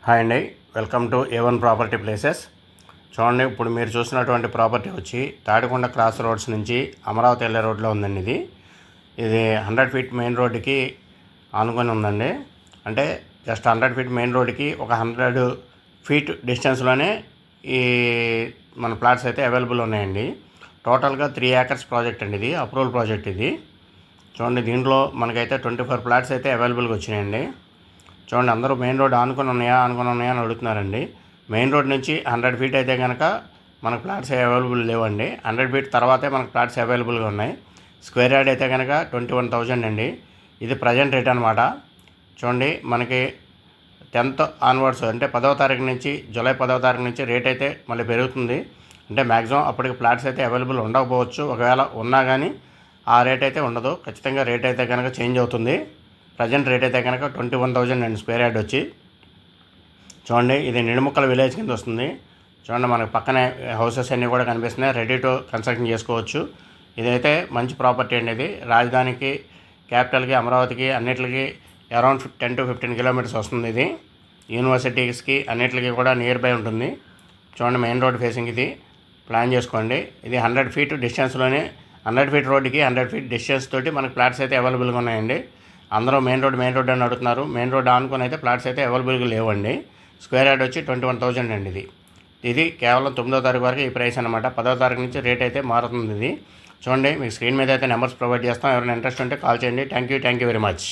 Hi అండి, welcome to A1 property places. చూడండి, ఇప్పుడు మీరు చూసినటువంటి ప్రాపర్టీ వచ్చి తాడికొండ క్రాస్ రోడ్స్ నుంచి అమరావతి వెళ్ళే రోడ్లో ఉందండి. ఇది 100 ఫీట్ మెయిన్ రోడ్డుకి ఆనుకొని ఉందండి. అంటే జస్ట్ 100 ఫీట్ మెయిన్ రోడ్డుకి ఒక 100 ఫీట్ డిస్టెన్స్లోనే ఈ మన ప్లాట్స్ అయితే అవైలబుల్ ఉన్నాయండి. టోటల్గా 3 ఏకర్స్ ప్రాజెక్ట్ అండి. ఇది అప్రూవల్ ప్రాజెక్ట్. ఇది చూడండి, దీంట్లో మనకైతే 24 ప్లాట్స్ అయితే అవైలబుల్గా వచ్చినాయండి. చూడండి, అందరూ మెయిన్ రోడ్ ఆనుకొని ఉన్నాయా అని అడుగుతున్నారండి. మెయిన్ రోడ్ నుంచి 100 ఫీట్ అయితే కనుక మనకు ప్లాట్స్ అవైలబుల్ లేవండి. 100 ఫీట్ తర్వాతే మనకు ప్లాట్స్ అవైలబుల్గా ఉన్నాయి. స్క్వేర్ యార్డ్ అయితే కనుక 21,000 అండి. ఇది ప్రజెంట్ రేట్ అనమాట. చూడండి, మనకి 10th ఆన్వర్డ్స్ అంటే 10వ తారీఖు నుంచి జూలై 10వ తారీఖు నుంచి రేట్ అయితే మళ్ళీ పెరుగుతుంది. అంటే మ్యాక్సిమం అప్పటికి ప్లాట్స్ అయితే అవైలబుల్ ఉండకపోవచ్చు. ఒకవేళ ఉన్నా కానీ ఆ రేట్ అయితే ఉండదు. ఖచ్చితంగా రేట్ అయితే కనుక చేంజ్ అవుతుంది. ప్రజెంట్ రేట్ అయితే కనుక 21,000 అండి స్క్వేర్ యార్డ్ వచ్చి. చూడండి, ఇది నిడుముక్కల విలేజ్ కింద వస్తుంది. చూడండి, మనకు పక్కనే హౌసెస్ అన్నీ కూడా కనిపిస్తున్నాయి. రెడీ టు కన్స్ట్రక్షన్ చేసుకోవచ్చు. ఇదైతే మంచి ప్రాపర్టీ అండి. ఇది రాజధానికి, క్యాపిటల్కి, అమరావతికి అన్నిటికి అరౌండ్ 10 to 15 కిలోమీటర్స్ వస్తుంది. ఇది యూనివర్సిటీస్కి అన్నిటికీ కూడా నియర్ బై ఉంటుంది. చూడండి, మెయిన్ రోడ్ ఫేసింగ్ ఇది ప్లాన్ చేసుకోండి. ఇది 100 ఫీట్ డిస్టెన్స్లోనే 100 ఫీట్ రోడ్డుకి 100 ఫీట్ డిస్టెన్స్ తోటి మనకు ప్లాట్స్ అయితే అవైలబుల్గా ఉన్నాయండి. అందరూ మెయిన్ రోడ్ అని అడుగుతున్నారు. మెయిన్ రోడ్ ఆనుకొని అయితే ప్లాట్స్ అయితే అవైలబుల్గా లేవండి. స్క్వేర్ యార్డ్ వచ్చి 21,000 అండి. ఇది కేవలం 9వ తారీఖు వరకు ఈ ప్రైస్ అనమాట. 10వ తారీఖు నుంచి రేట్ అయితే మారుతుంది. ఇది చూడండి, మీకు స్క్రీన్ మీద అయితే నెంబర్స్ ప్రొవైడ్ చేస్తాం. ఎవరైనా ఇంట్రెస్ట్ ఉంటే కాల్ చేయండి. Thank you very much.